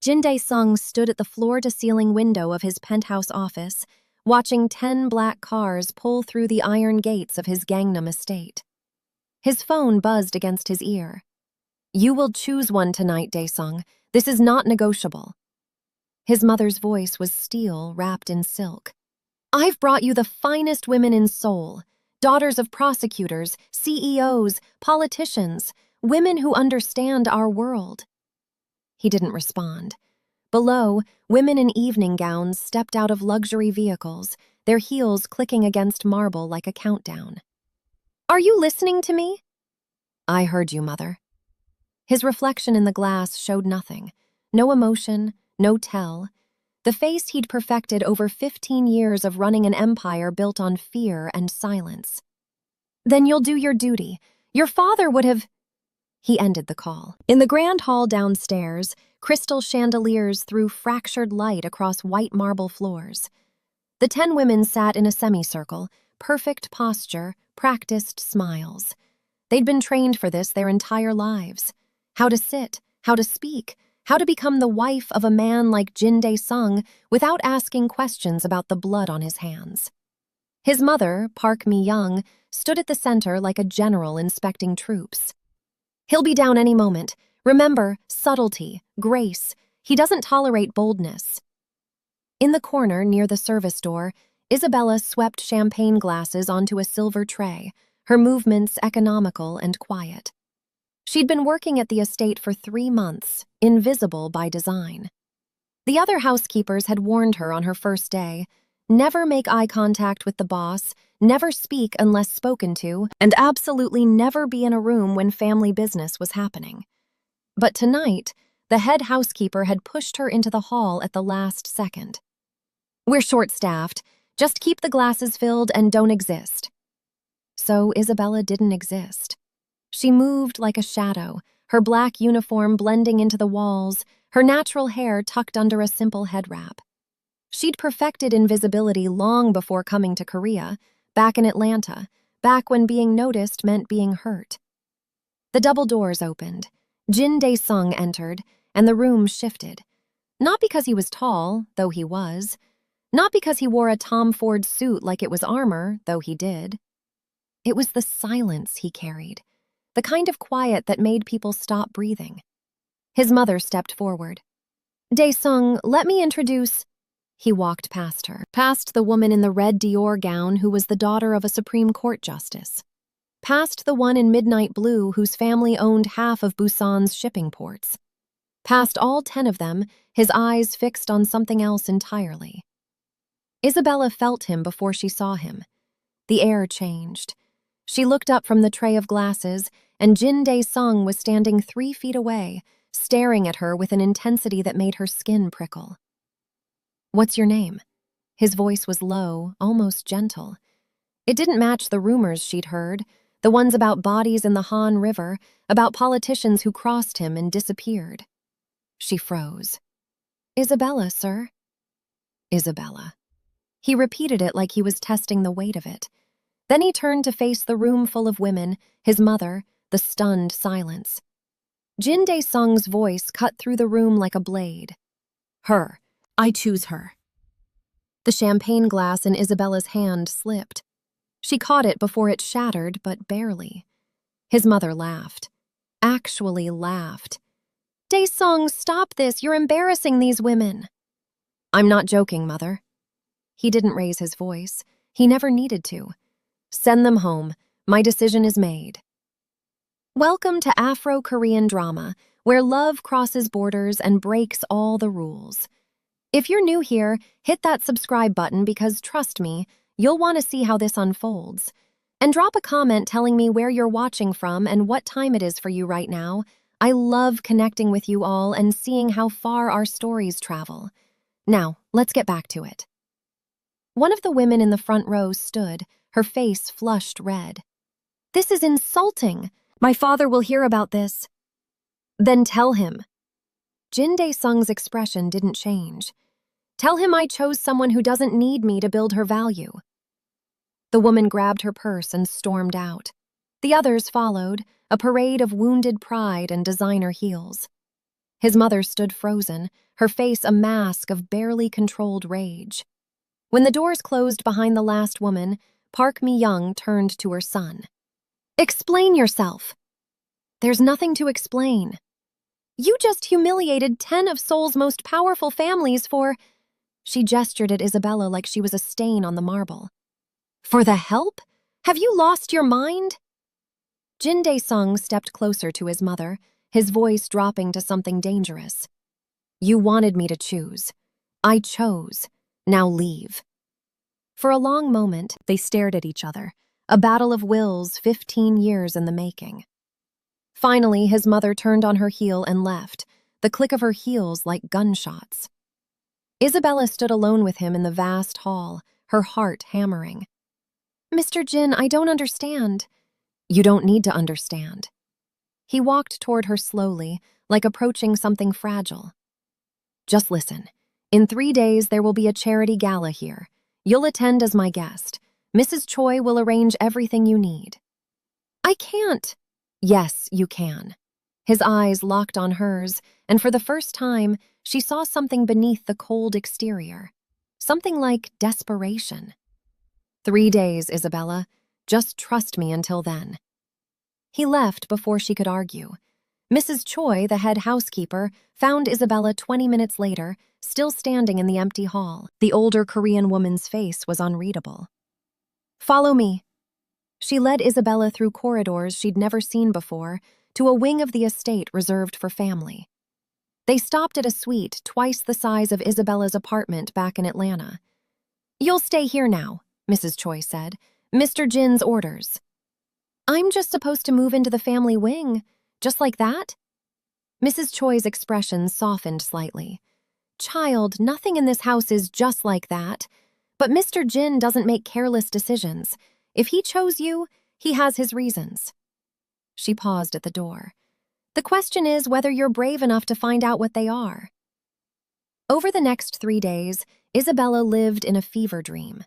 Jin Dae-sung stood at the floor-to-ceiling window of his penthouse office, watching 10 black cars pull through the iron gates of his Gangnam estate. His phone buzzed against his ear. "You will choose one tonight, Dae-sung. This is not negotiable." His mother's voice was steel wrapped in silk. "I've brought you the finest women in Seoul, daughters of prosecutors, CEOs, politicians, women who understand our world." He didn't respond. Below, women in evening gowns stepped out of luxury vehicles, their heels clicking against marble like a countdown. "Are you listening to me?" "I heard you, Mother." His reflection in the glass showed nothing. No emotion, no tell. The face he'd perfected over 15 years of running an empire built on fear and silence. "Then you'll do your duty. Your father would have—" He ended the call. In the grand hall downstairs, crystal chandeliers threw fractured light across white marble floors. The 10 women sat in a semicircle, perfect posture, practiced smiles. They'd been trained for this their entire lives. How to sit, how to speak, how to become the wife of a man like Jin Dae-sung without asking questions about the blood on his hands. His mother, Park Mi-young, stood at the center like a general inspecting troops. "He'll be down any moment. Remember, subtlety, grace. He doesn't tolerate boldness." In the corner near the service door, Isabella swept champagne glasses onto a silver tray, her movements economical and quiet. She'd been working at the estate for 3 months, invisible by design. The other housekeepers had warned her on her first day, never make eye contact with the boss, never speak unless spoken to, and absolutely never be in a room when family business was happening. But tonight, the head housekeeper had pushed her into the hall at the last second. "We're short-staffed. Just keep the glasses filled and don't exist." So Isabella didn't exist. She moved like a shadow, her black uniform blending into the walls, her natural hair tucked under a simple head wrap. She'd perfected invisibility long before coming to Korea, back in Atlanta, back when being noticed meant being hurt. The double doors opened. Jin Dae-sung entered, and the room shifted. Not because he was tall, though he was. Not because he wore a Tom Ford suit like it was armor, though he did. It was the silence he carried, the kind of quiet that made people stop breathing. His mother stepped forward. "Dae-sung, let me introduce—" He walked past her, past the woman in the red Dior gown who was the daughter of a Supreme Court justice, past the one in midnight blue whose family owned half of Busan's shipping ports, past all 10 of them, his eyes fixed on something else entirely. Isabella felt him before she saw him. The air changed. She looked up from the tray of glasses, and Jin Dae-sung was standing 3 feet away, staring at her with an intensity that made her skin prickle. "What's your name?" His voice was low, almost gentle. It didn't match the rumors she'd heard, the ones about bodies in the Han River, about politicians who crossed him and disappeared. She froze. "Isabella, sir." "Isabella." He repeated it like he was testing the weight of it. Then he turned to face the room full of women, his mother, the stunned silence. Jin Dae-sung's voice cut through the room like a blade. "Her. I choose her." The champagne glass in Isabella's hand slipped. She caught it before it shattered, but barely. His mother laughed. Actually laughed. "Dae-sung, stop this. You're embarrassing these women." "I'm not joking, Mother." He didn't raise his voice. He never needed to. "Send them home. My decision is made." Welcome to Afro-Korean drama, where love crosses borders and breaks all the rules. If you're new here, hit that subscribe button because, trust me, you'll want to see how this unfolds. And drop a comment telling me where you're watching from and what time it is for you right now. I love connecting with you all and seeing how far our stories travel. Now, let's get back to it. One of the women in the front row stood, her face flushed red. "This is insulting. My father will hear about this." "Then tell him." Jin Dae-sung's expression didn't change. "Tell him I chose someone who doesn't need me to build her value." The woman grabbed her purse and stormed out. The others followed, a parade of wounded pride and designer heels. His mother stood frozen, her face a mask of barely controlled rage. When the doors closed behind the last woman, Park Mi-young turned to her son. "Explain yourself." "There's nothing to explain. You just humiliated 10 of Seoul's most powerful families for—" She gestured at Isabella like she was a stain on the marble. "For the help? Have you lost your mind?" Jin Dae-sung stepped closer to his mother, his voice dropping to something dangerous. "You wanted me to choose. I chose. Now leave." For a long moment, they stared at each other, a battle of wills 15 years in the making. Finally, his mother turned on her heel and left, the click of her heels like gunshots. Isabella stood alone with him in the vast hall, her heart hammering. "Mr. Jin, I don't understand." "You don't need to understand." He walked toward her slowly, like approaching something fragile. "Just listen. In 3 days, there will be a charity gala here. You'll attend as my guest. Mrs. Choi will arrange everything you need." "I can't." "Yes, you can." His eyes locked on hers, and for the first time, she saw something beneath the cold exterior. Something like desperation. 3 days, Isabella. Just trust me until then." He left before she could argue. Mrs. Choi, the head housekeeper, found Isabella 20 minutes later, still standing in the empty hall. The older Korean woman's face was unreadable. "Follow me." She led Isabella through corridors she'd never seen before, to a wing of the estate reserved for family. They stopped at a suite twice the size of Isabella's apartment back in Atlanta. "You'll stay here now," Mrs. Choi said. "Mr. Jin's orders." "I'm just supposed to move into the family wing, just like that?" Mrs. Choi's expression softened slightly. "Child, nothing in this house is just like that. But Mr. Jin doesn't make careless decisions. If he chose you, he has his reasons." She paused at the door. "The question is whether you're brave enough to find out what they are." Over the next 3 days, Isabella lived in a fever dream.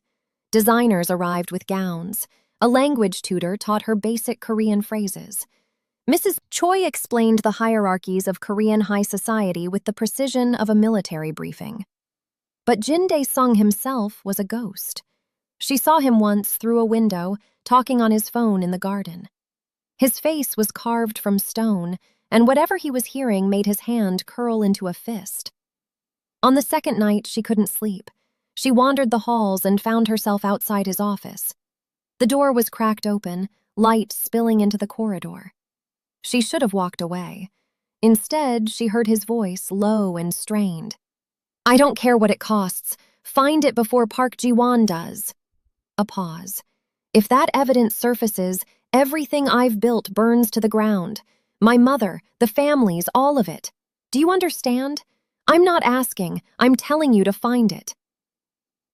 Designers arrived with gowns. A language tutor taught her basic Korean phrases. Mrs. Choi explained the hierarchies of Korean high society with the precision of a military briefing. But Jin Dae-sung himself was a ghost. She saw him once through a window, talking on his phone in the garden. His face was carved from stone, and whatever he was hearing made his hand curl into a fist. On the second night, she couldn't sleep. She wandered the halls and found herself outside his office. The door was cracked open, light spilling into the corridor. She should have walked away. Instead, she heard his voice, low and strained. "I don't care what it costs. Find it before Park Ji-won does." A pause. "If that evidence surfaces, everything I've built burns to the ground. My mother, the families, all of it. Do you understand? I'm not asking, I'm telling you to find it."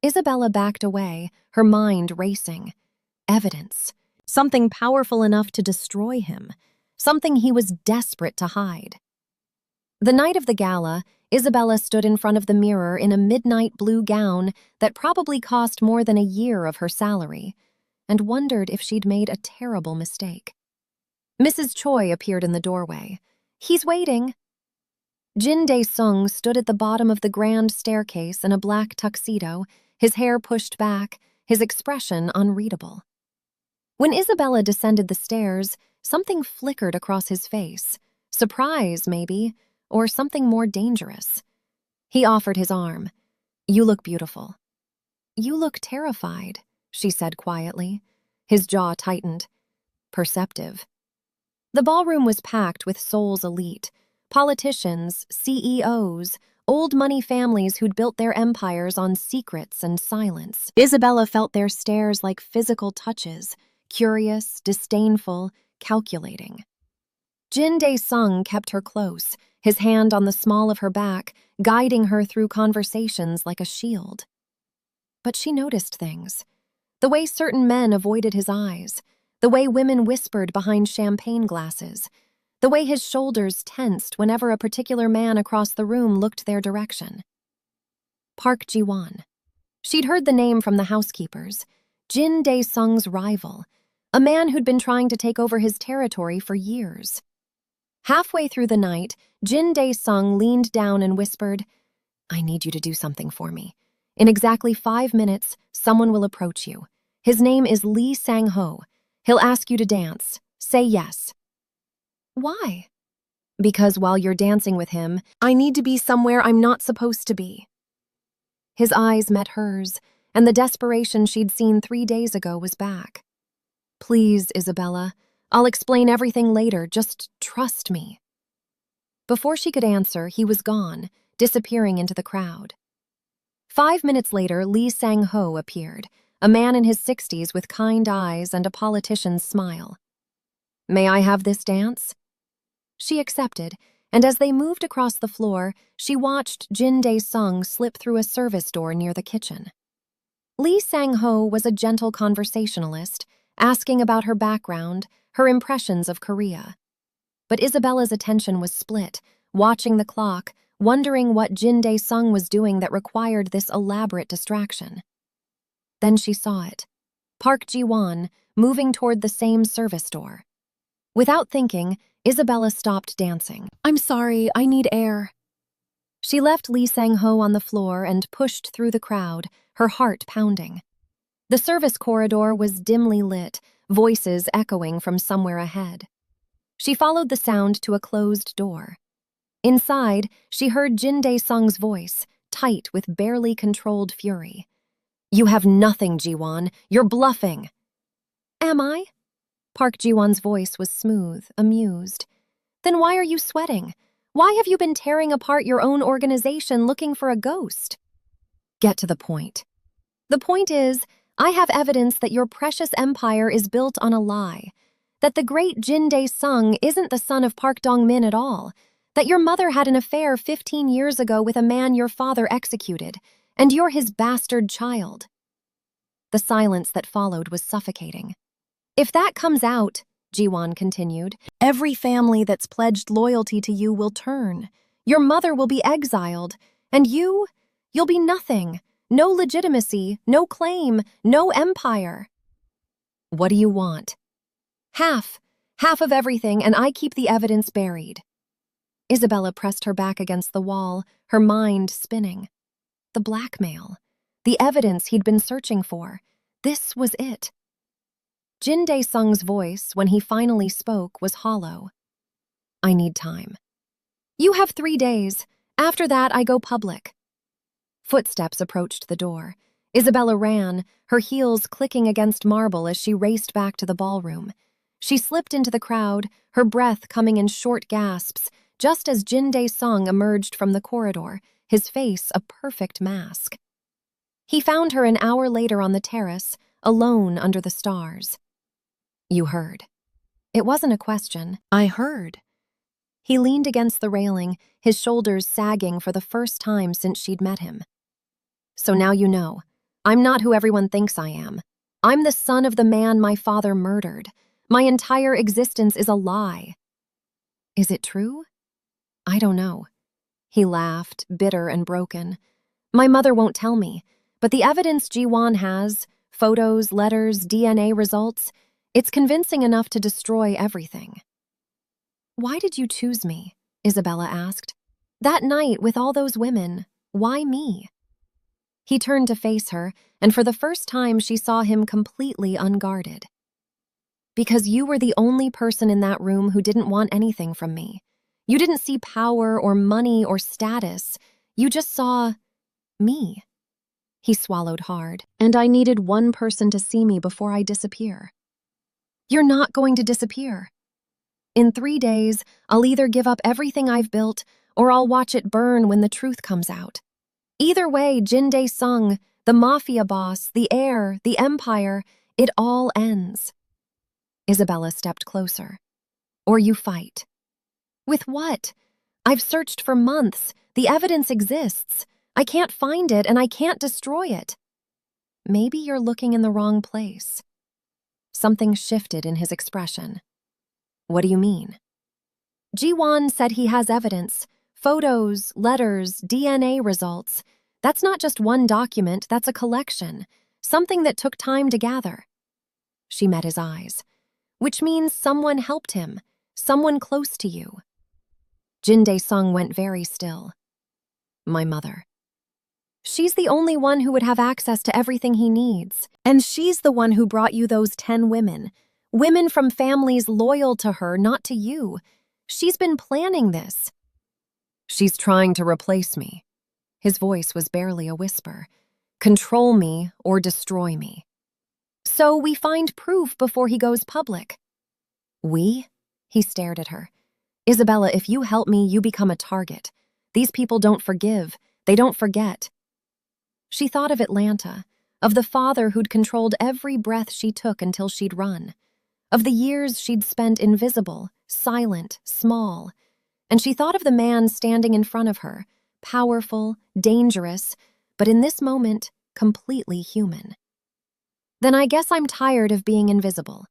Isabella backed away, her mind racing. Evidence. Something powerful enough to destroy him. Something he was desperate to hide. The night of the gala, Isabella stood in front of the mirror in a midnight blue gown that probably cost more than a year of her salary, and wondered if she'd made a terrible mistake. Mrs. Choi appeared in the doorway. "He's waiting." Jin Dae-sung stood at the bottom of the grand staircase in a black tuxedo, his hair pushed back, his expression unreadable. When Isabella descended the stairs, something flickered across his face. Surprise, maybe, or something more dangerous. He offered his arm. "You look beautiful." "You look terrified," she said quietly. His jaw tightened. "Perceptive." The ballroom was packed with Seoul's elite. Politicians, CEOs, old money families who'd built their empires on secrets and silence. Isabella felt their stares like physical touches, curious, disdainful, calculating. Jin Dae-sung kept her close, his hand on the small of her back, guiding her through conversations like a shield. But she noticed things. The way certain men avoided his eyes, the way women whispered behind champagne glasses, the way his shoulders tensed whenever a particular man across the room looked their direction. Park Ji-won. She'd heard the name from the housekeepers. Jin Dae-sung's rival, a man who'd been trying to take over his territory for years. Halfway through the night, Jin Dae-sung leaned down and whispered, I need you to do something for me. In exactly 5 minutes, someone will approach you. His name is Lee Sang-ho. He'll ask you to dance. Say yes. Why? Because while you're dancing with him, I need to be somewhere I'm not supposed to be. His eyes met hers, and the desperation she'd seen 3 days ago was back. Please, Isabella, I'll explain everything later, just trust me. Before she could answer, he was gone, disappearing into the crowd. 5 minutes later, Lee Sang-ho appeared, a man in his 60s with kind eyes and a politician's smile. May I have this dance? She accepted, and as they moved across the floor, she watched Jin Dae-sung slip through a service door near the kitchen. Lee Sang-ho was a gentle conversationalist, asking about her background, her impressions of Korea. But Isabella's attention was split, watching the clock, wondering what Jin Dae-sung was doing that required this elaborate distraction. Then she saw it. Park Ji-won, moving toward the same service door. Without thinking, Isabella stopped dancing. I'm sorry, I need air. She left Lee Sang-ho on the floor and pushed through the crowd, her heart pounding. The service corridor was dimly lit, voices echoing from somewhere ahead. She followed the sound to a closed door. Inside, she heard Jin Dae-sung's voice, tight with barely controlled fury. You have nothing, Ji-won. You're bluffing. Am I? Park Ji-won's voice was smooth, amused. Then why are you sweating? Why have you been tearing apart your own organization looking for a ghost? Get to the point. The point is, I have evidence that your precious empire is built on a lie, that the great Jin Dae-sung isn't the son of Park Dong-min at all, that your mother had an affair 15 years ago with a man your father executed, and you're his bastard child. The silence that followed was suffocating. If that comes out, Ji-won continued, every family that's pledged loyalty to you will turn. Your mother will be exiled, and you'll be nothing. No legitimacy, no claim, no empire. What do you want? Half of everything, and I keep the evidence buried. Isabella pressed her back against the wall, her mind spinning. The blackmail, the evidence he'd been searching for. This was it. Jin Dae-sung's voice, when he finally spoke, was hollow. I need time. You have 3 days. After that, I go public. Footsteps approached the door. Isabella ran, her heels clicking against marble as she raced back to the ballroom. She slipped into the crowd, her breath coming in short gasps, just as Jin Dae-sung emerged from the corridor, his face a perfect mask. He found her an hour later on the terrace, alone under the stars. You heard. It wasn't a question. I heard. He leaned against the railing, his shoulders sagging for the first time since she'd met him. So now you know. I'm not who everyone thinks I am. I'm the son of the man my father murdered. My entire existence is a lie. Is it true? I don't know. He laughed, bitter and broken. My mother won't tell me, but the evidence Ji-won has, photos, letters, DNA results, it's convincing enough to destroy everything. Why did you choose me? Isabella asked. That night with all those women, why me? He turned to face her, and for the first time she saw him completely unguarded. Because you were the only person in that room who didn't want anything from me. You didn't see power or money or status. You just saw me. He swallowed hard. And I needed one person to see me before I disappear. You're not going to disappear. In 3 days, I'll either give up everything I've built or I'll watch it burn when the truth comes out. Either way, Jin Dae-sung, the Mafia boss, the heir, the empire, it all ends. Isabella stepped closer. Or you fight. With what? I've searched for months. The evidence exists. I can't find it and I can't destroy it. Maybe you're looking in the wrong place. Something shifted in his expression. What do you mean? Ji-won said he has evidence. Photos, letters, DNA results. That's not just one document, that's a collection. Something that took time to gather. She met his eyes. Which means someone helped him. Someone close to you. Jin Dae-sung went very still. My mother. She's the only one who would have access to everything he needs. And she's the one who brought you those 10 women. Women from families loyal to her, not to you. She's been planning this. She's trying to replace me. His voice was barely a whisper. Control me or destroy me. So we find proof before he goes public. We? He stared at her. Isabella, if you help me, you become a target. These people don't forgive. They don't forget. She thought of Atlanta, of the father who'd controlled every breath she took until she'd run, of the years she'd spent invisible, silent, small. And she thought of the man standing in front of her, powerful, dangerous, but in this moment, completely human. Then I guess I'm tired of being invisible.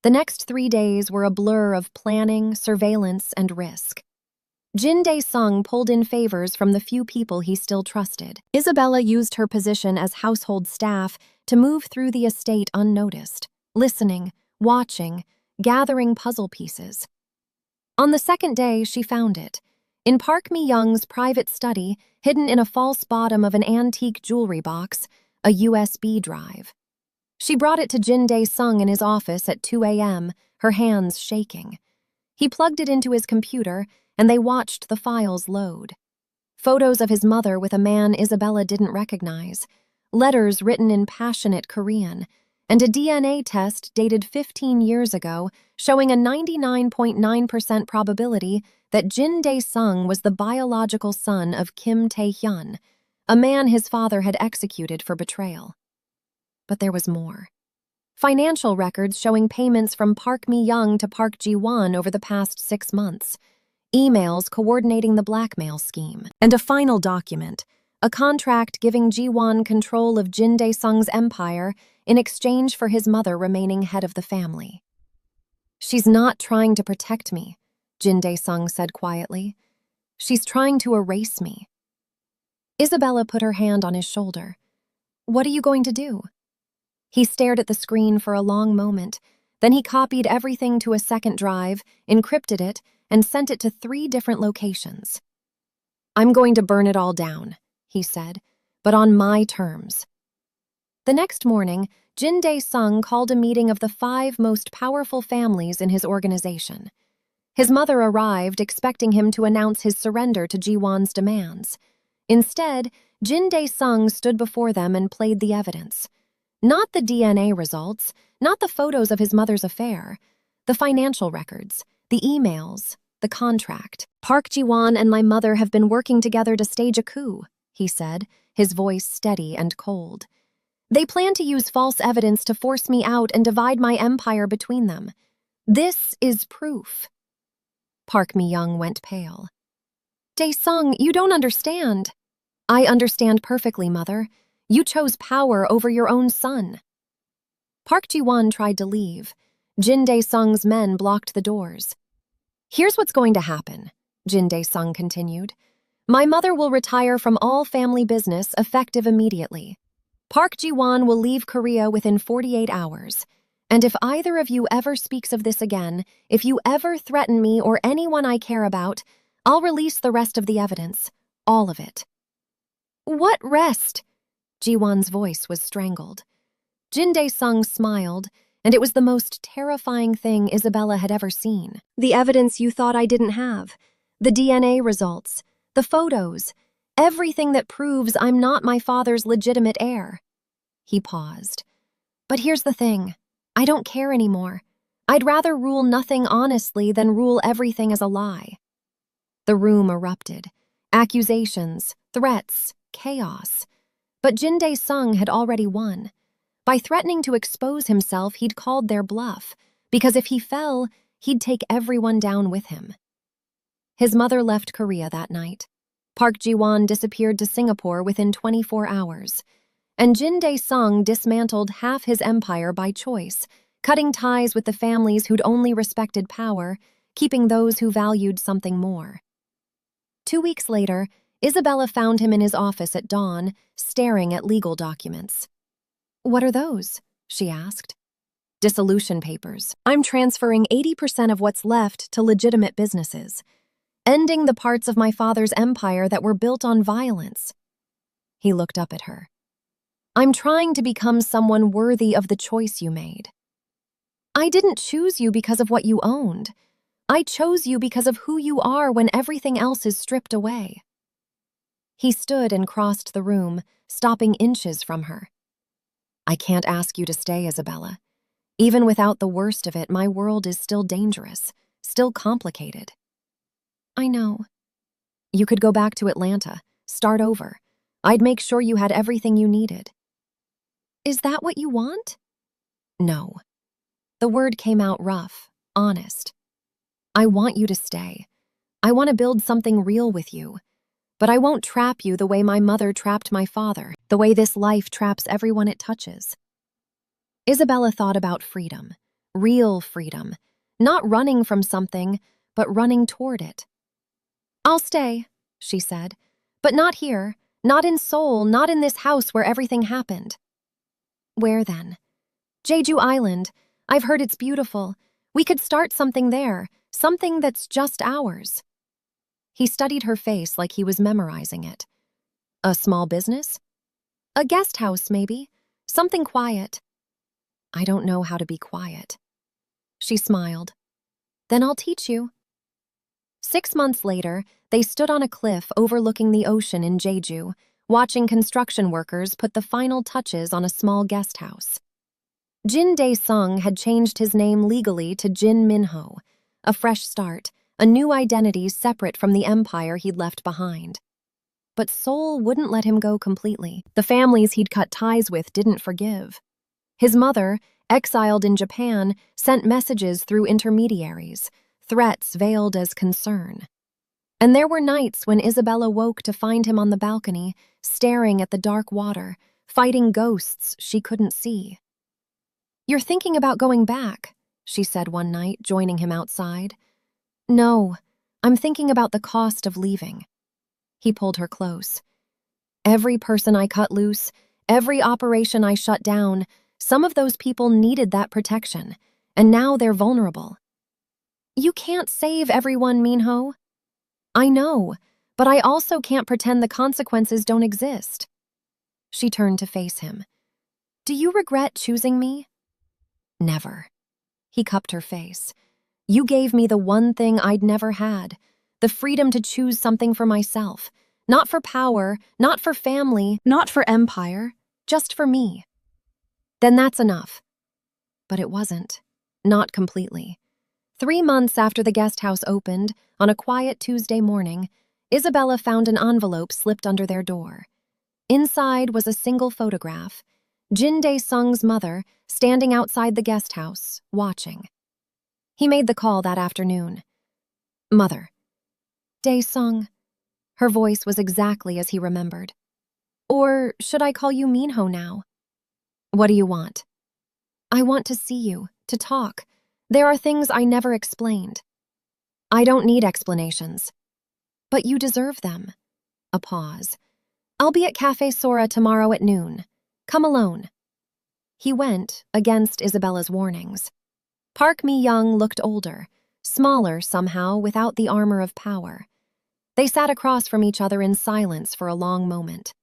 The next 3 days were a blur of planning, surveillance, and risk. Jin Dae-sung pulled in favors from the few people he still trusted. Isabella used her position as household staff to move through the estate unnoticed, listening, watching, gathering puzzle pieces. On the second day, she found it. In Park Mi-young's private study, hidden in a false bottom of an antique jewelry box, a USB drive. She brought it to Jin Dae-sung in his office at 2 a.m., her hands shaking. He plugged it into his computer, and they watched the files load. Photos of his mother with a man Isabella didn't recognize, letters written in passionate Korean, and a DNA test dated 15 years ago showing a 99.9% probability that Jin Dae-sung was the biological son of Kim Tae-hyun, a man his father had executed for betrayal. But there was more. Financial records showing payments from Park Mi-young to Park Ji-won over the past 6 months, emails coordinating the blackmail scheme, and a final document, a contract giving Ji-won control of Jin Dae-sung's empire in exchange for his mother remaining head of the family. She's not trying to protect me, Jin Dae-sung said quietly. She's trying to erase me. Isabella put her hand on his shoulder. What are you going to do? He stared at the screen for a long moment. Then he copied everything to a second drive, encrypted it, and sent it to 3 different locations. I'm going to burn it all down, he said, but on my terms. The next morning, Jin Dae-sung called a meeting of the 5 most powerful families in his organization. His mother arrived, expecting him to announce his surrender to Ji-won's demands. Instead, Jin Dae-sung stood before them and played the evidence. Not the DNA results, not the photos of his mother's affair, the financial records, the emails, the contract. Park Ji-won and my mother have been working together to stage a coup, he said, his voice steady and cold. They plan to use false evidence to force me out and divide my empire between them. This is proof. Park Mi-young went pale. Dae-sung, you don't understand. I understand perfectly, Mother. You chose power over your own son. Park Ji-won tried to leave. Jin Dae-sung's men blocked the doors. Here's what's going to happen, Jin Dae-sung continued. My mother will retire from all family business effective immediately. Park Ji-won will leave Korea within 48 hours. And if either of you ever speaks of this again, if you ever threaten me or anyone I care about, I'll release the rest of the evidence, all of it. What rest? Ji-won's voice was strangled. Jin Dae-sung smiled, and it was the most terrifying thing Isabella had ever seen. The evidence you thought I didn't have, the DNA results, the photos, everything that proves I'm not my father's legitimate heir. He paused. But here's the thing. I don't care anymore. I'd rather rule nothing honestly than rule everything as a lie. The room erupted. Accusations, threats, chaos. But Jin Dae-sung had already won. By threatening to expose himself, he'd called their bluff, because if he fell, he'd take everyone down with him. His mother left Korea that night. Park Ji-won disappeared to Singapore within 24 hours. And Jin Dae-sung dismantled half his empire by choice, cutting ties with the families who'd only respected power, keeping those who valued something more. 2 weeks later, Isabella found him in his office at dawn, staring at legal documents. What are those? She asked. Dissolution papers. I'm transferring 80% of what's left to legitimate businesses, ending the parts of my father's empire that were built on violence. He looked up at her. I'm trying to become someone worthy of the choice you made. I didn't choose you because of what you owned. I chose you because of who you are when everything else is stripped away. He stood and crossed the room, stopping inches from her. I can't ask you to stay, Isabella. Even without the worst of it, my world is still dangerous, still complicated. I know. You could go back to Atlanta, start over. I'd make sure you had everything you needed. Is that what you want? No. The word came out rough, honest. I want you to stay. I want to build something real with you. But I won't trap you the way my mother trapped my father, the way this life traps everyone it touches. Isabella thought about freedom, real freedom, not running from something, but running toward it. I'll stay, she said, but not here, not in Seoul, not in this house where everything happened. Where then? Jeju Island. I've heard it's beautiful. We could start something there, something that's just ours. He studied her face like he was memorizing it. A small business? A guest house, maybe. Something quiet. I don't know how to be quiet. She smiled. Then I'll teach you. 6 months later, they stood on a cliff overlooking the ocean in Jeju, watching construction workers put the final touches on a small guest house. Jin Dae-sung had changed his name legally to Jin Minho, a fresh start, a new identity separate from the empire he'd left behind. But Seoul wouldn't let him go completely. The families he'd cut ties with didn't forgive. His mother, exiled in Japan, sent messages through intermediaries, threats veiled as concern. And there were nights when Isabella woke to find him on the balcony, staring at the dark water, fighting ghosts she couldn't see. You're thinking about going back, she said one night, joining him outside. No, I'm thinking about the cost of leaving. He pulled her close. Every person I cut loose, every operation I shut down, some of those people needed that protection, and now they're vulnerable. You can't save everyone, Minho. I know, but I also can't pretend the consequences don't exist. She turned to face him. Do you regret choosing me? Never. He cupped her face. You gave me the one thing I'd never had, the freedom to choose something for myself, not for power, not for family, not for empire, just for me. Then that's enough. But it wasn't. Not completely. 3 months after the guest house opened, on a quiet Tuesday morning, Isabella found an envelope slipped under their door. Inside was a single photograph, Jin Dae-sung's mother standing outside the guest house, watching. He made the call that afternoon. Mother. Dae-sung. Her voice was exactly as he remembered. Or should I call you Minho now? What do you want? I want to see you, to talk. There are things I never explained. I don't need explanations. But you deserve them. A pause. I'll be at Cafe Sora tomorrow at noon. Come alone. He went, against Isabella's warnings. Park Mi-young looked older, smaller somehow without the armor of power. They sat across from each other in silence for a long moment.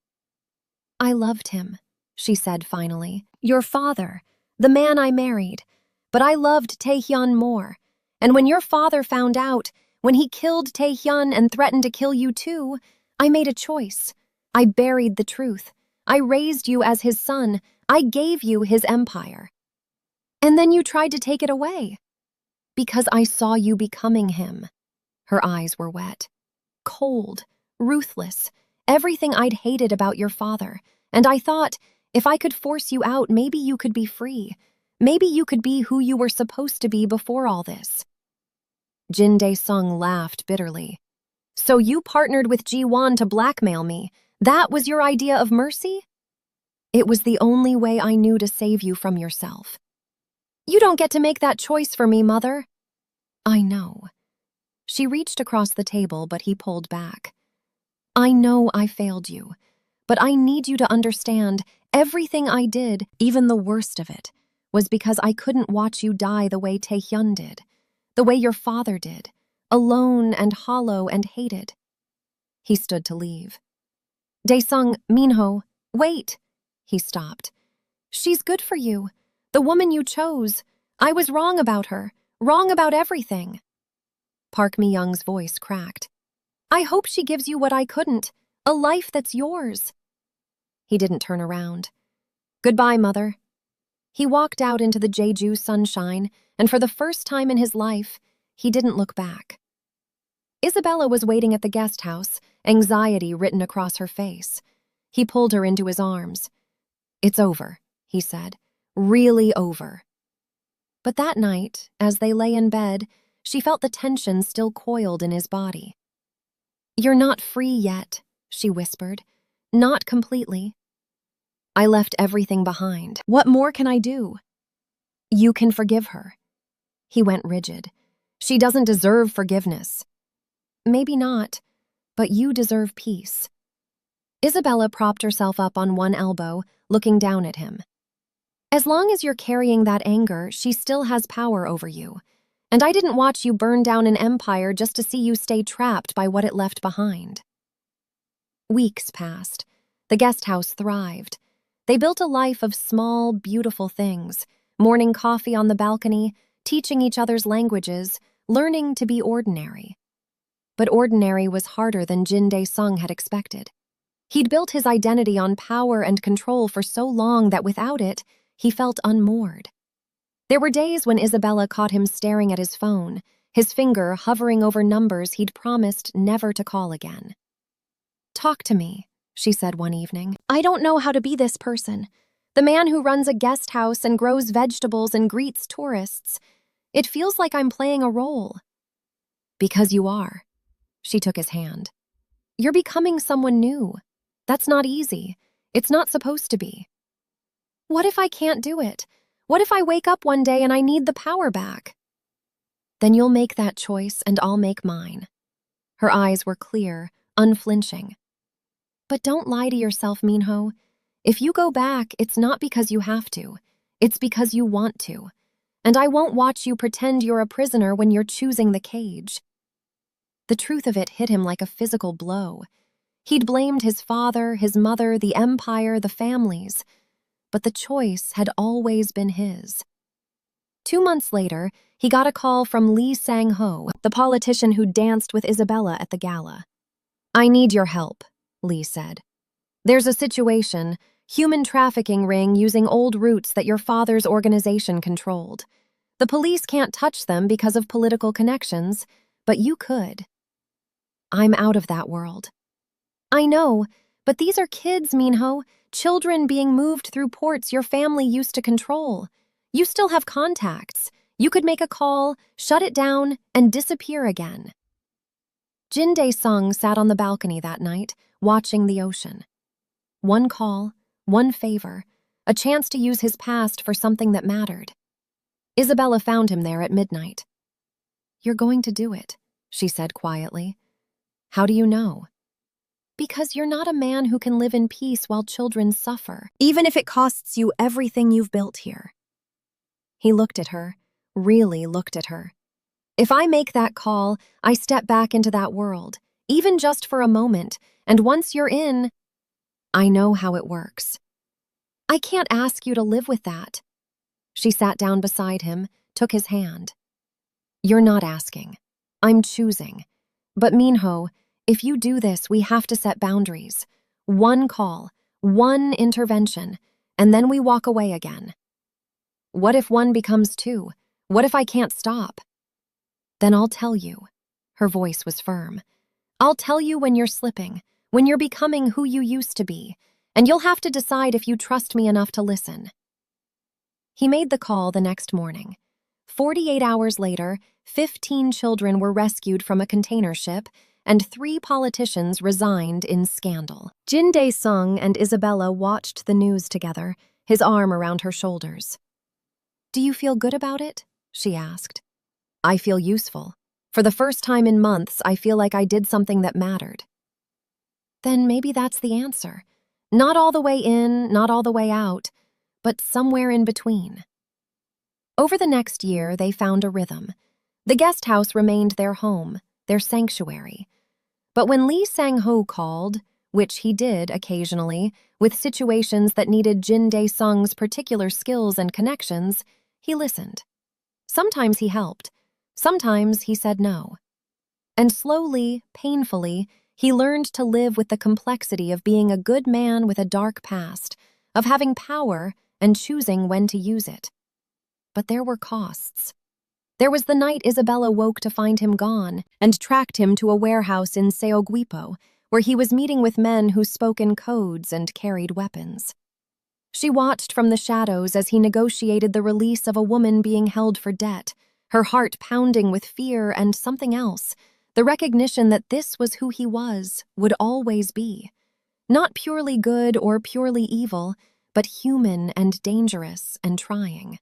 I loved him, she said finally. Your father, the man I married. But I loved Tae-hyun more. And when your father found out, when he killed Tae-hyun and threatened to kill you too, I made a choice. I buried the truth. I raised you as his son. I gave you his empire. And then you tried to take it away. Because I saw you becoming him. Her eyes were wet. Cold, ruthless, everything I'd hated about your father. And I thought, if I could force you out, maybe you could be free. Maybe you could be who you were supposed to be before all this. Jin Dae-sung laughed bitterly. So you partnered with Ji-won to blackmail me. That was your idea of mercy? It was the only way I knew to save you from yourself. You don't get to make that choice for me, Mother. I know. She reached across the table, but he pulled back. I know I failed you, but I need you to understand everything I did, even the worst of it, was because I couldn't watch you die the way Tae-hyun did, the way your father did, alone and hollow and hated. He stood to leave. Daesung, Minho, wait. He stopped. She's good for you. The woman you chose. I was wrong about her. Wrong about everything. Park Mi-young's voice cracked. I hope she gives you what I couldn't. A life that's yours. He didn't turn around. Goodbye, Mother. He walked out into the Jeju sunshine, and for the first time in his life, he didn't look back. Isabella was waiting at the guest house, anxiety written across her face. He pulled her into his arms. It's over, he said. Really over. But that night, as they lay in bed, she felt the tension still coiled in his body. You're not free yet, she whispered. Not completely. I left everything behind. What more can I do? You can forgive her. He went rigid. She doesn't deserve forgiveness. Maybe not, but you deserve peace. Isabella propped herself up on one elbow, looking down at him. As long as you're carrying that anger, she still has power over you. And I didn't watch you burn down an empire just to see you stay trapped by what it left behind. Weeks passed. The guest house thrived. They built a life of small, beautiful things, morning coffee on the balcony, teaching each other's languages, learning to be ordinary. But ordinary was harder than Jin Dae-sung had expected. He'd built his identity on power and control for so long that without it, he felt unmoored. There were days when Isabella caught him staring at his phone, his finger hovering over numbers he'd promised never to call again. Talk to me, she said one evening. I don't know how to be this person. The man who runs a guest house and grows vegetables and greets tourists. It feels like I'm playing a role. Because you are. She took his hand. You're becoming someone new. That's not easy. It's not supposed to be. What if I can't do it? What if I wake up one day and I need the power back? Then you'll make that choice and I'll make mine. Her eyes were clear, unflinching. But don't lie to yourself, Minho. If you go back, it's not because you have to. It's because you want to. And I won't watch you pretend you're a prisoner when you're choosing the cage. The truth of it hit him like a physical blow. He'd blamed his father, his mother, the empire, the families. But the choice had always been his. 2 months later, he got a call from Lee Sang-ho, the politician who danced with Isabella at the gala. I need your help, Lee said. There's a situation, human trafficking ring using old routes that your father's organization controlled. The police can't touch them because of political connections, but you could. I'm out of that world. I know, but these are kids, Minho, children being moved through ports your family used to control. You still have contacts. You could make a call, shut it down, and disappear again. Jin Dae-sung sat on the balcony that night, watching the ocean. One call, one favor, a chance to use his past for something that mattered. Isabella found him there at midnight. You're going to do it, she said quietly. How do you know? Because you're not a man who can live in peace while children suffer, even if it costs you everything you've built here. He looked at her, really looked at her. If I make that call, I step back into that world, even just for a moment, and once you're in, I know how it works. I can't ask you to live with that. She sat down beside him, took his hand. You're not asking. I'm choosing. But Minho, if you do this, we have to set boundaries. One call, one intervention, and then we walk away again. What if one becomes two? What if I can't stop? Then I'll tell you. Her voice was firm. I'll tell you when you're slipping, when you're becoming who you used to be, and you'll have to decide if you trust me enough to listen. He made the call the next morning. 48 hours later, 15 children were rescued from a container ship, and 3 politicians resigned in scandal. Jin Dae-sung and Isabella watched the news together, his arm around her shoulders. Do you feel good about it? She asked. I feel useful. For the first time in months, I feel like I did something that mattered. Then maybe that's the answer. Not all the way in, not all the way out, but somewhere in between. Over the next year, they found a rhythm. The guest house remained their home, their sanctuary. But when Lee Sang-ho called, which he did occasionally, with situations that needed Jin Dae-sung's particular skills and connections, he listened. Sometimes he helped. Sometimes he said no. And slowly, painfully, he learned to live with the complexity of being a good man with a dark past, of having power and choosing when to use it. But there were costs. There was the night Isabella woke to find him gone and tracked him to a warehouse in Seogwipo, where he was meeting with men who spoke in codes and carried weapons. She watched from the shadows as he negotiated the release of a woman being held for debt, her heart pounding with fear and something else, the recognition that this was who he was, would always be. Not purely good or purely evil, but human and dangerous and trying.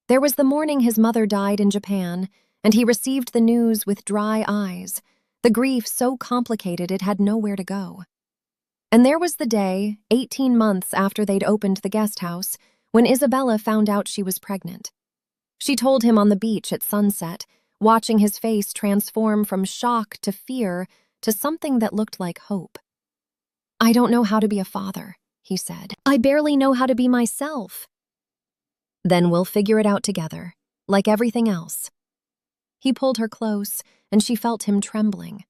There was the morning his mother died in Japan, and he received the news with dry eyes, the grief so complicated it had nowhere to go. And there was the day, 18 months after they'd opened the guest house, when Isabella found out she was pregnant. She told him on the beach at sunset, watching his face transform from shock to fear to something that looked like hope. "I don't know how to be a father," he said. "I barely know how to be myself." "Then we'll figure it out together, like everything else." He pulled her close, and she felt him trembling.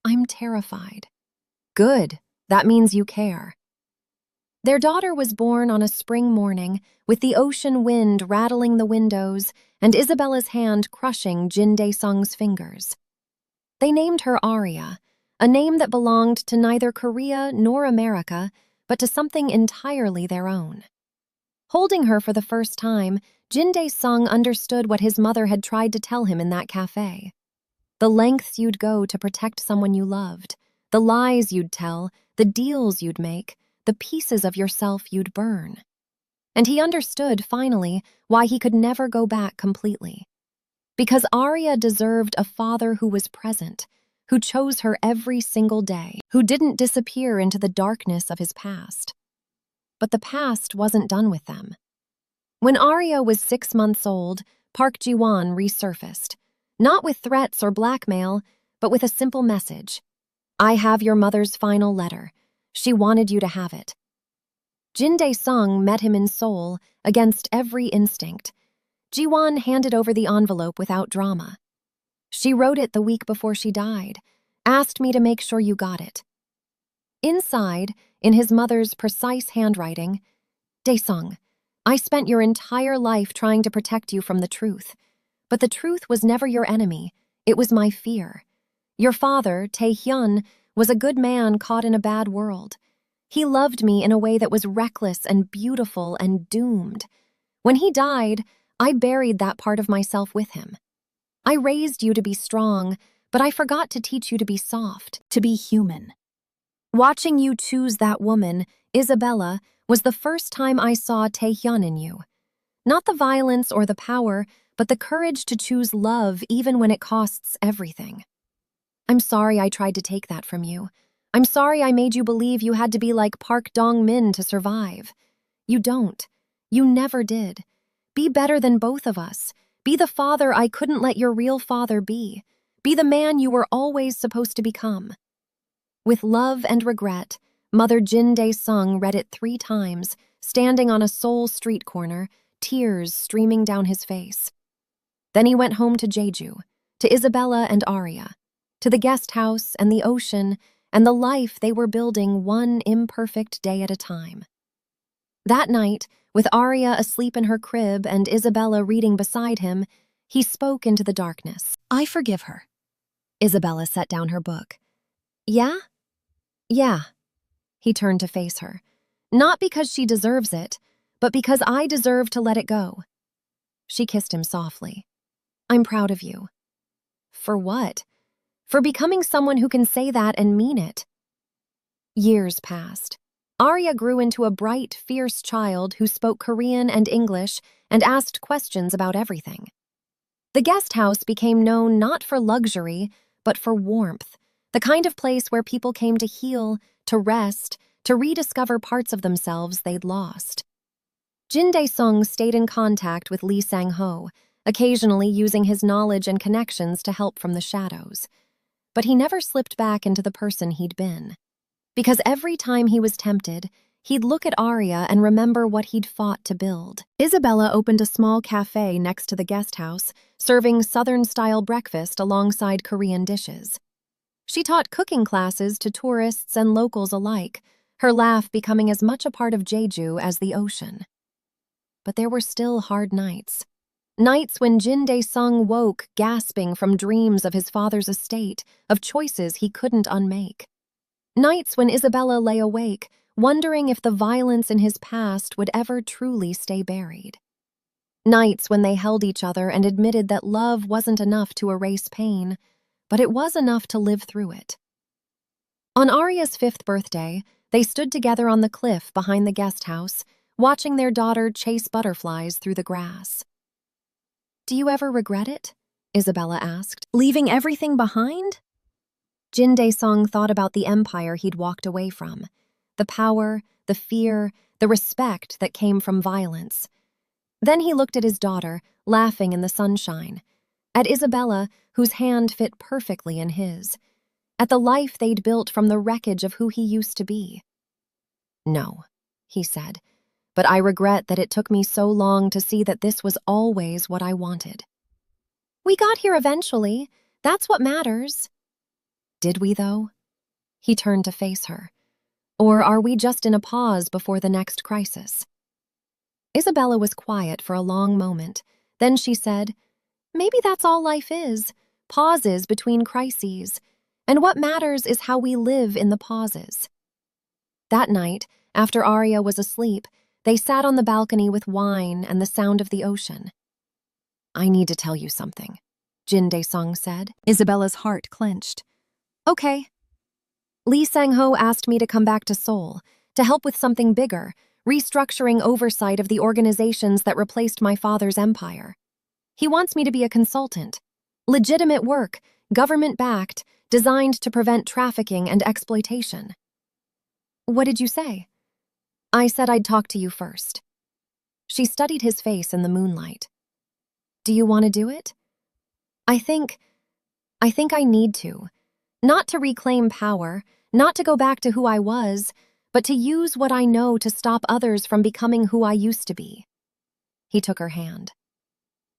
"I'm terrified." "Good. That means you care." Their daughter was born on a spring morning, with the ocean wind rattling the windows and Isabella's hand crushing Jin Dae-sung's fingers. They named her Arya, a name that belonged to neither Korea nor America, but to something entirely their own. Holding her for the first time, Jin Dae-sung understood what his mother had tried to tell him in that cafe. The lengths you'd go to protect someone you loved, the lies you'd tell, the deals you'd make, the pieces of yourself you'd burn. And he understood, finally, why he could never go back completely. Because Arya deserved a father who was present, who chose her every single day, who didn't disappear into the darkness of his past. But the past wasn't done with them. When Arya was 6 months old, Park Ji-won resurfaced, not with threats or blackmail, but with a simple message. "I have your mother's final letter. She wanted you to have it." Jin Dae-sung met him in Seoul, against every instinct. Ji-won handed over the envelope without drama. "She wrote it the week before she died, asked me to make sure you got it." Inside, in his mother's precise handwriting, "Dae-sung, I spent your entire life trying to protect you from the truth. But the truth was never your enemy, it was my fear. Your father, Tae-hyun, was a good man caught in a bad world. He loved me in a way that was reckless and beautiful and doomed. When he died, I buried that part of myself with him. I raised you to be strong, but I forgot to teach you to be soft, to be human. Watching you choose that woman, Isabella, was the first time I saw Tae-hyun in you. Not the violence or the power, but the courage to choose love even when it costs everything. I'm sorry I tried to take that from you. I'm sorry I made you believe you had to be like Park Dong-min to survive. You don't. You never did. Be better than both of us. Be the father I couldn't let your real father be. Be the man you were always supposed to become." With love and regret, Mother Jin Dae-sung read it 3 times, standing on a Seoul street corner, tears streaming down his face. Then he went home to Jeju, to Isabella and Arya, to the guest house and the ocean and the life they were building one imperfect day at a time. That night, with Arya asleep in her crib and Isabella reading beside him, he spoke into the darkness. "I forgive her." Isabella set down her book. "Yeah?" "Yeah." He turned to face her. "Not because she deserves it, but because I deserve to let it go." She kissed him softly. "I'm proud of you." "For what?" "For becoming someone who can say that and mean it." Years passed. Arya grew into a bright, fierce child who spoke Korean and English and asked questions about everything. The guest house became known not for luxury, but for warmth, the kind of place where people came to heal, to rest, to rediscover parts of themselves they'd lost. Jin Dae-sung stayed in contact with Lee Sang-ho, occasionally using his knowledge and connections to help from the shadows. But he never slipped back into the person he'd been. because every time he was tempted, he'd look at Arya and remember what he'd fought to build. Isabella opened a small cafe next to the guest house, serving Southern-style breakfast alongside Korean dishes. She taught cooking classes to tourists and locals alike, her laugh becoming as much a part of Jeju as the ocean. But there were still hard nights. Nights when Jin Dae-sung woke, gasping from dreams of his father's estate, of choices he couldn't unmake. Nights when Isabella lay awake, wondering if the violence in his past would ever truly stay buried. Nights when they held each other and admitted that love wasn't enough to erase pain, but it was enough to live through it. On Arya's 5th birthday, they stood together on the cliff behind the guest house, watching their daughter chase butterflies through the grass. "Do you ever regret it?" Isabella asked. "Leaving everything behind?" Jin Dae-sung thought about the empire he'd walked away from, the power, the fear, the respect that came from violence. Then he looked at his daughter, laughing in the sunshine, at Isabella, whose hand fit perfectly in his, at the life they'd built from the wreckage of who he used to be. "No," he said, "but I regret that it took me so long to see that this was always what I wanted." "We got here eventually. That's what matters." "Did we, though?" He turned to face her. "Or are we just in a pause before the next crisis?" Isabella was quiet for a long moment. Then she said, "Maybe that's all life is, pauses between crises, and what matters is how we live in the pauses." That night, after Arya was asleep, they sat on the balcony with wine and the sound of the ocean. "I need to tell you something," Jin Dae-sung said. Isabella's heart clenched. "Okay." "Lee Sang-ho asked me to come back to Seoul, to help with something bigger, restructuring oversight of the organizations that replaced my father's empire. He wants me to be a consultant. Legitimate work, government-backed, designed to prevent trafficking and exploitation." "What did you say?" "I said I'd talk to you first." She studied his face in the moonlight. "Do you want to do it?" I think I need to. Not to reclaim power, not to go back to who I was, but to use what I know to stop others from becoming who I used to be." He took her hand.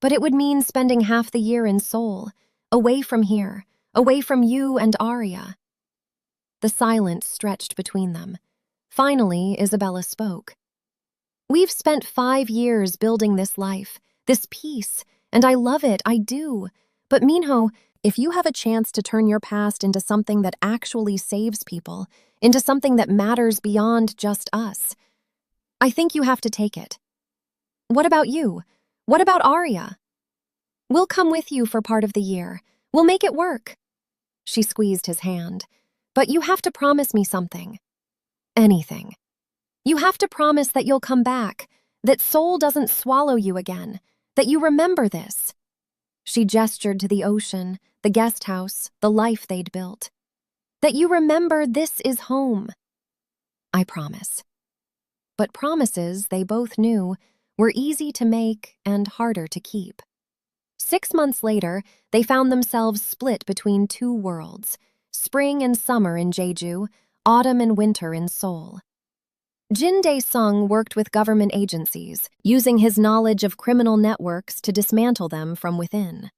"But it would mean spending half the year in Seoul, away from here, away from you and Arya." The silence stretched between them. Finally, Isabella spoke. "We've spent 5 years building this life, this peace, and I love it, I do. But Minho, if you have a chance to turn your past into something that actually saves people, into something that matters beyond just us, I think you have to take it. What about you? What about Arya? We'll come with you for part of the year. We'll make it work." She squeezed his hand. "But you have to promise me something." "Anything." "You have to promise that you'll come back, that Seoul doesn't swallow you again, that you remember this." She gestured to the ocean, the guest house, the life they'd built. "That you remember this is home." "I promise." But promises, they both knew, were easy to make and harder to keep. 6 months later, they found themselves split between two worlds, spring and summer in Jeju, autumn and winter in Seoul. Jin Dae-sung worked with government agencies, using his knowledge of criminal networks to dismantle them from within.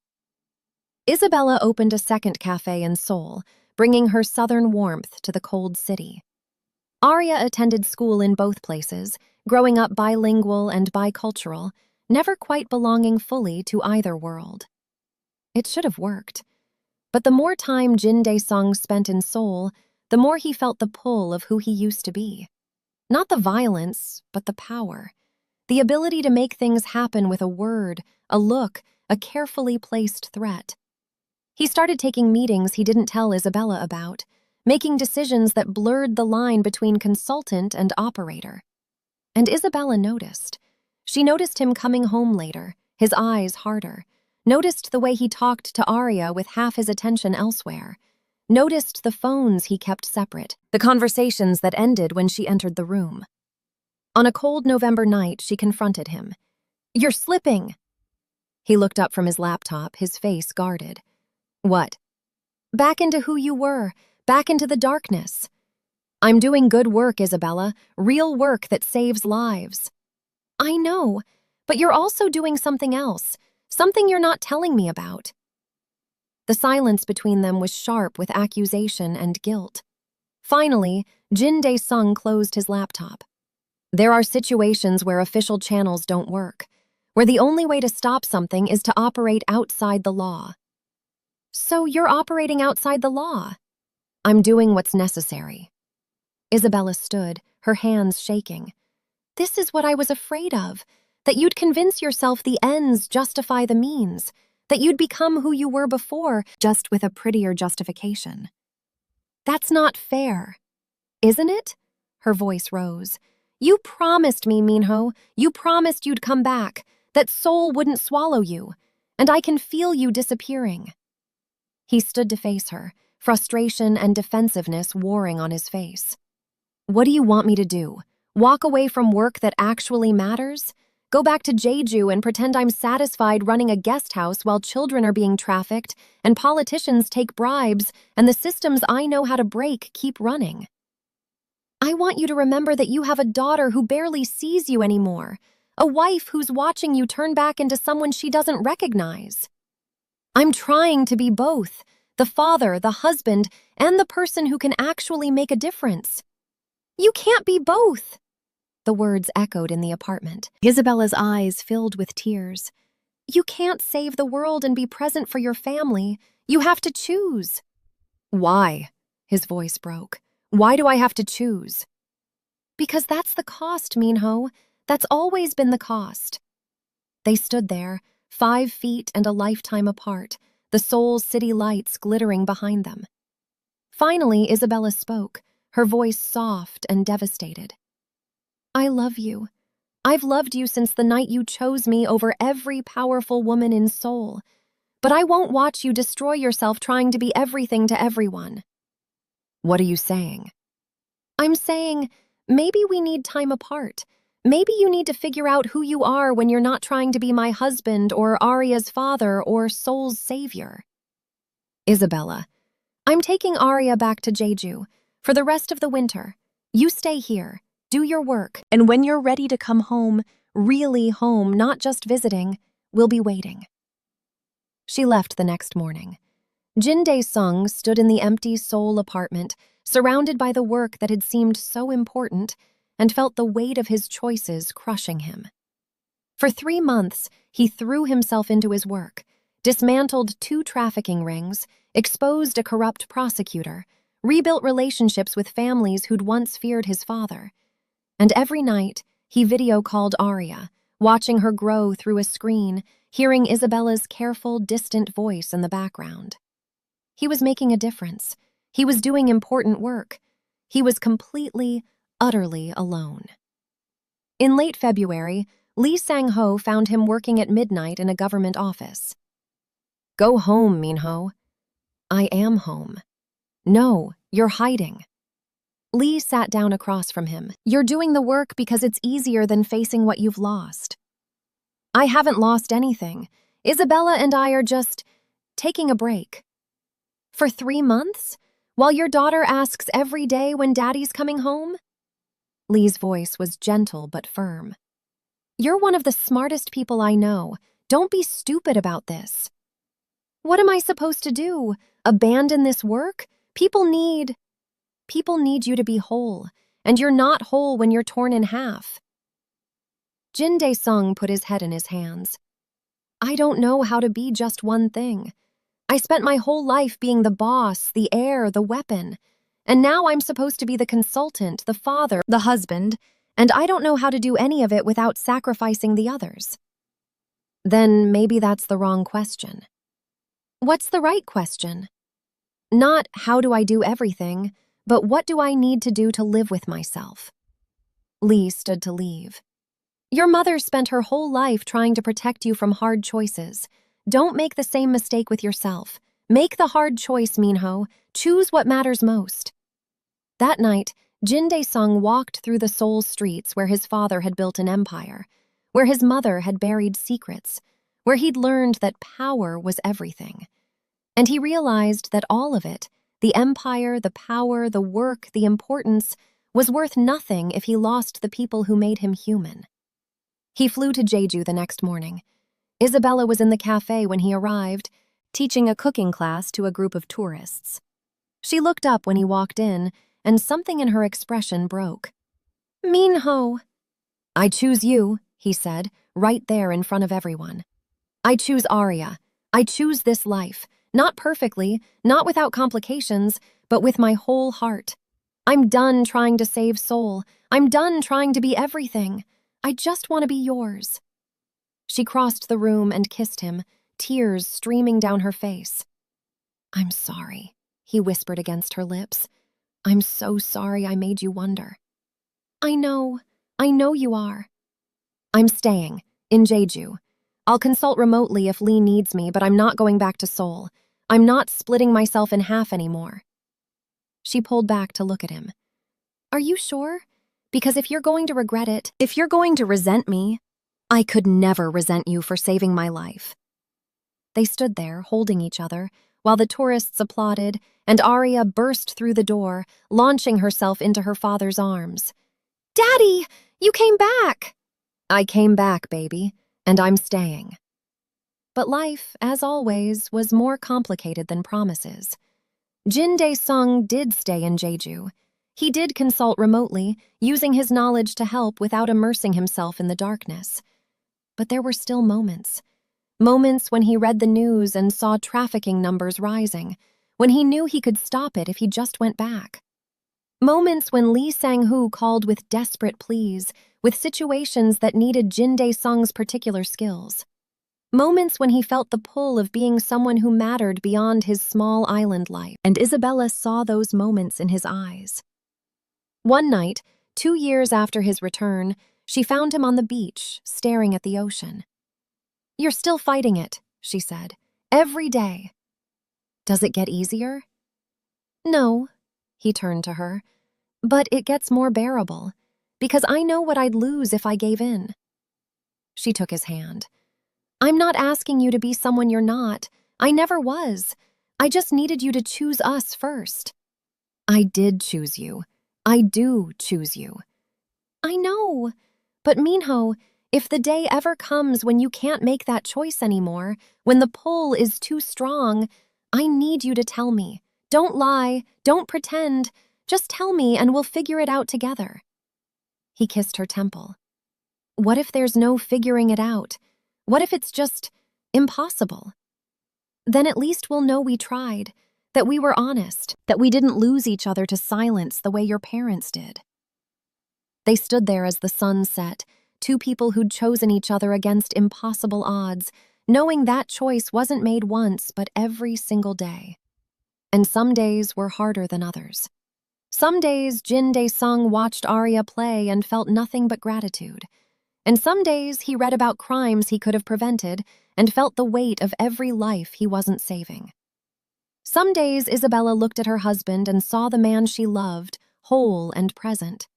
Isabella opened a second cafe in Seoul, bringing her southern warmth to the cold city. Arya attended school in both places, growing up bilingual and bicultural, never quite belonging fully to either world. It should have worked. But the more time Jin Dae-sung spent in Seoul, the more he felt the pull of who he used to be. Not the violence, but the power. The ability to make things happen with a word, a look, a carefully placed threat. He started taking meetings he didn't tell Isabella about, making decisions that blurred the line between consultant and operator. And Isabella noticed. She noticed him coming home later, his eyes harder, noticed the way he talked to Arya with half his attention elsewhere, noticed the phones he kept separate, the conversations that ended when she entered the room. On a cold November night, she confronted him. "You're slipping!" He looked up from his laptop, his face guarded. "What?" "Back into who you were, back into the darkness." I'm doing good work, Isabella, real work that saves lives. I know, but you're also doing something else, something you're not telling me about. The silence between them was sharp with accusation and guilt. Finally, Jin Dae-sung closed his laptop. There are situations where official channels don't work, where the only way to stop something is to operate outside the law. So you're operating outside the law. I'm doing what's necessary. Isabella stood, her hands shaking. This is what I was afraid of, that you'd convince yourself the ends justify the means, that you'd become who you were before, just with a prettier justification. That's not fair, isn't it? Her voice rose. You promised me, Minho. You promised you'd come back, that Seoul wouldn't swallow you, and I can feel you disappearing. He stood to face her, frustration and defensiveness warring on his face. What do you want me to do? Walk away from work that actually matters? Go back to Jeju and pretend I'm satisfied running a guest house while children are being trafficked and politicians take bribes and the systems I know how to break keep running? I want you to remember that you have a daughter who barely sees you anymore, a wife who's watching you turn back into someone she doesn't recognize. I'm trying to be both, the father, the husband, and the person who can actually make a difference. You can't be both. The words echoed in the apartment. Isabella's eyes filled with tears. You can't save the world and be present for your family. You have to choose. Why? His voice broke. Why do I have to choose? Because that's the cost, Minho. That's always been the cost. They stood there, 5 feet and a lifetime apart, the Seoul's city lights glittering behind them. Finally, Isabella spoke, her voice soft and devastated. I love you. I've loved you since the night you chose me over every powerful woman in Seoul. But I won't watch you destroy yourself trying to be everything to everyone. What are you saying? I'm saying, maybe we need time apart. Maybe you need to figure out who you are when you're not trying to be my husband or Arya's father or Seoul's savior. Isabella, I'm taking Arya back to Jeju for the rest of the winter. You stay here, do your work, and when you're ready to come home, really home, not just visiting, we'll be waiting. She left the next morning. Jin Dae-sung stood in the empty Seoul apartment, surrounded by the work that had seemed so important, and felt the weight of his choices crushing him. For 3 months, he threw himself into his work, dismantled 2 trafficking rings, exposed a corrupt prosecutor, rebuilt relationships with families who'd once feared his father. And every night, he video-called Arya, watching her grow through a screen, hearing Isabella's careful, distant voice in the background. He was making a difference. He was doing important work. He was completely, utterly alone. In late February, Lee Sang-ho found him working at midnight in a government office. Go home, Minho. I am home. No, you're hiding. Lee sat down across from him. You're doing the work because it's easier than facing what you've lost. I haven't lost anything. Isabella and I are just taking a break. For 3 months? While your daughter asks every day when Daddy's coming home? Lee's voice was gentle but firm. You're one of the smartest people I know. Don't be stupid about this. What am I supposed to do? Abandon this work? People need you to be whole, and you're not whole when you're torn in half. Jin Dae-sung put his head in his hands. I don't know how to be just one thing. I spent my whole life being the boss, the heir, the weapon. And now I'm supposed to be the consultant, the father, the husband, and I don't know how to do any of it without sacrificing the others. Then maybe that's the wrong question. What's the right question? Not how do I do everything, but what do I need to do to live with myself? Lee stood to leave. Your mother spent her whole life trying to protect you from hard choices. Don't make the same mistake with yourself. Make the hard choice, Minho. Choose what matters most. That night, Jin Dae-sung walked through the Seoul streets where his father had built an empire, where his mother had buried secrets, where he'd learned that power was everything. And he realized that all of it, The empire, the power, the work, the importance was worth nothing if he lost the people who made him human. He flew to Jeju the next morning. Isabella was in the cafe when he arrived, teaching a cooking class to a group of tourists. She looked up when he walked in, and something in her expression broke. "Minho." "I choose you," he said, right there in front of everyone. "I choose Arya. I choose this life, not perfectly, not without complications, but with my whole heart. I'm done trying to save Seoul. I'm done trying to be everything. I just want to be yours." She crossed the room and kissed him, tears streaming down her face. "I'm sorry," he whispered against her lips. "I'm so sorry I made you wonder." I know you are." "I'm staying, in Jeju. I'll consult remotely if Lee needs me, but I'm not going back to Seoul. I'm not splitting myself in half anymore." She pulled back to look at him. "Are you sure? Because if you're going to regret it, if you're going to resent me, I could never resent you for saving my life." They stood there, holding each other, while the tourists applauded, and Arya burst through the door, launching herself into her father's arms. "Daddy, you came back!" "I came back, baby, and I'm staying." But life, as always, was more complicated than promises. Jin Dae-sung did stay in Jeju. He did consult remotely, using his knowledge to help without immersing himself in the darkness. But there were still moments. Moments when he read the news and saw trafficking numbers rising, when he knew he could stop it if he just went back. Moments when Lee Sang-hoo called with desperate pleas, with situations that needed Jin Dae-sung's particular skills. Moments when he felt the pull of being someone who mattered beyond his small island life, and Isabella saw those moments in his eyes. One night, 2 years after his return, she found him on the beach, staring at the ocean. "You're still fighting it," she said, "every day." "Does it get easier?" "No," he turned to her, "but it gets more bearable, because I know what I'd lose if I gave in." She took his hand. "I'm not asking you to be someone you're not. I never was. I just needed you to choose us first." "I did choose you. I do choose you." "I know. But Minho, if the day ever comes when you can't make that choice anymore, when the pull is too strong, I need you to tell me. Don't lie. Don't pretend. Just tell me and we'll figure it out together." He kissed her temple. "What if there's no figuring it out? What if it's just impossible? Then at least we'll know we tried, that we were honest, that we didn't lose each other to silence the way your parents did." They stood there as the sun set, two people who'd chosen each other against impossible odds, knowing that choice wasn't made once but every single day. And some days were harder than others. Some days Jin Dae-sung watched Arya play and felt nothing but gratitude. And some days he read about crimes he could have prevented and felt the weight of every life he wasn't saving. Some days Isabella looked at her husband and saw the man she loved, whole and present.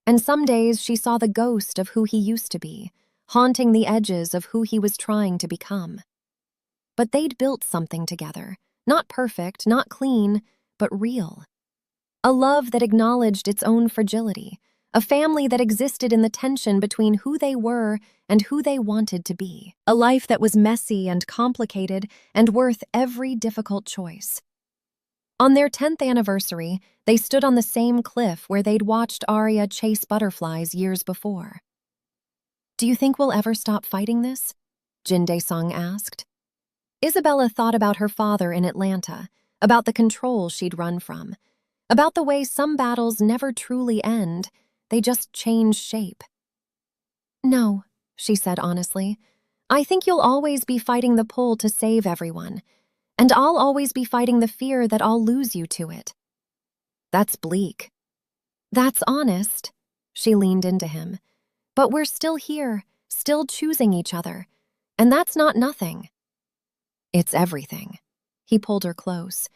And some days she saw the ghost of who he used to be, haunting the edges of who he was trying to become. But they'd built something together, not perfect, not clean, but real. A love that acknowledged its own fragility, a family that existed in the tension between who they were and who they wanted to be. A life that was messy and complicated and worth every difficult choice. On their 10th anniversary, they stood on the same cliff where they'd watched Arya chase butterflies years before. "Do you think we'll ever stop fighting this?" Jin Dae-sung asked. Isabella thought about her father in Atlanta, about the control she'd run from, about the way some battles never truly end, they just change shape. "No," she said honestly. "I think you'll always be fighting the pull to save everyone, and I'll always be fighting the fear that I'll lose you to it." "That's bleak." "That's honest." She leaned into him. "But we're still here, still choosing each other, and that's not nothing." "It's everything." He pulled her close.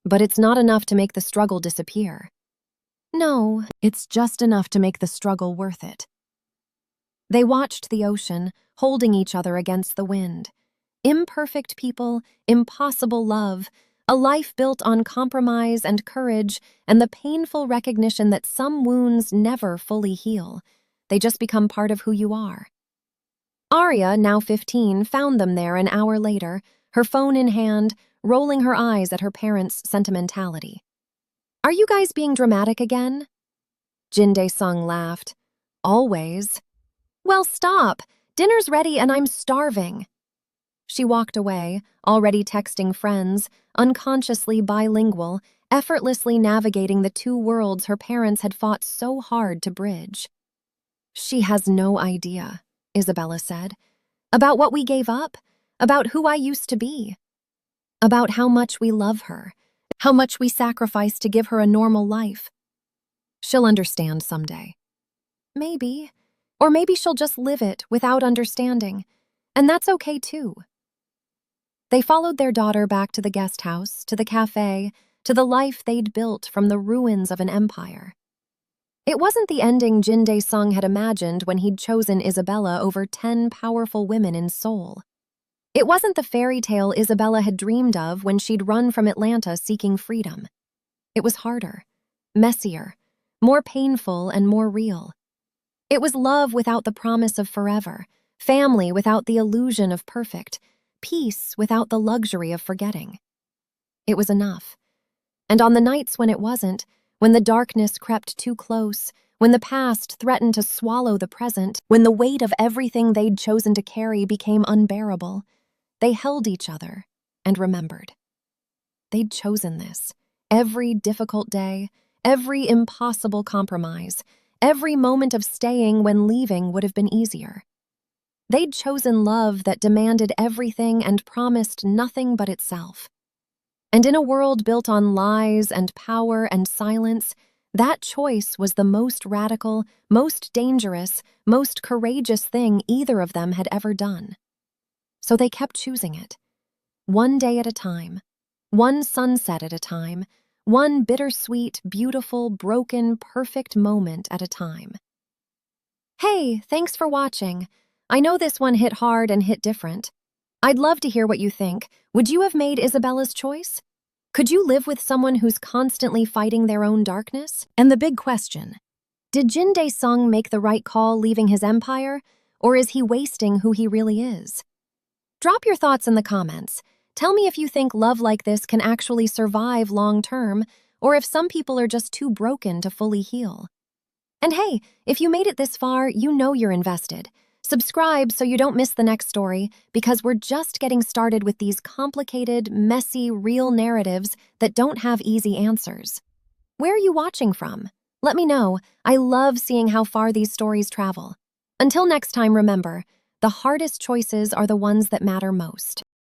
"But it's not enough to make the struggle disappear." "No, it's just enough to make the struggle worth it." They watched the ocean, holding each other against the wind. Imperfect people, impossible love, A life built on compromise and courage and the painful recognition that some wounds never fully heal. They just become part of who you are. Arya, now 15, found them there an hour later, her phone in hand, rolling her eyes at her parents' sentimentality. "Are you guys being dramatic again?" Jin Dae-sung laughed. "Always." "Well, stop. Dinner's ready and I'm starving." She walked away, already texting friends, unconsciously bilingual, effortlessly navigating the two worlds her parents had fought so hard to bridge. "She has no idea," Isabella said. "About what we gave up, about who I used to be, about how much we love her, how much we sacrificed to give her a normal life. She'll understand someday. Maybe. Or maybe she'll just live it without understanding. And that's okay too." They followed their daughter back to the guest house, to the cafe, to the life they'd built from the ruins of an empire. It wasn't the ending Jin Dae-sung had imagined when he'd chosen Isabella over 10 powerful women in Seoul. It wasn't the fairy tale Isabella had dreamed of when she'd run from Atlanta seeking freedom. It was harder, messier, more painful and more real. It was love without the promise of forever, family without the illusion of perfect, peace without the luxury of forgetting. It was enough. And on the nights when it wasn't, when the darkness crept too close, when the past threatened to swallow the present, when the weight of everything they'd chosen to carry became unbearable, they held each other and remembered. They'd chosen this. Every difficult day, every impossible compromise, every moment of staying when leaving would have been easier. They'd chosen love that demanded everything and promised nothing but itself. And in a world built on lies and power and silence, that choice was the most radical, most dangerous, most courageous thing either of them had ever done. So they kept choosing it. One day at a time, one sunset at a time, one bittersweet, beautiful, broken, perfect moment at a time. Hey, thanks for watching. I know this one hit hard and hit different. I'd love to hear what you think. Would you have made Isabella's choice? Could you live with someone who's constantly fighting their own darkness? And the big question, did Jin Dae-sung make the right call leaving his empire, or is he wasting who he really is? Drop your thoughts in the comments. Tell me if you think love like this can actually survive long-term, or if some people are just too broken to fully heal. And hey, if you made it this far, you know you're invested. Subscribe so you don't miss the next story, because we're just getting started with these complicated, messy, real narratives that don't have easy answers. Where are you watching from? Let me know. I love seeing how far these stories travel. Until next time, remember, the hardest choices are the ones that matter most.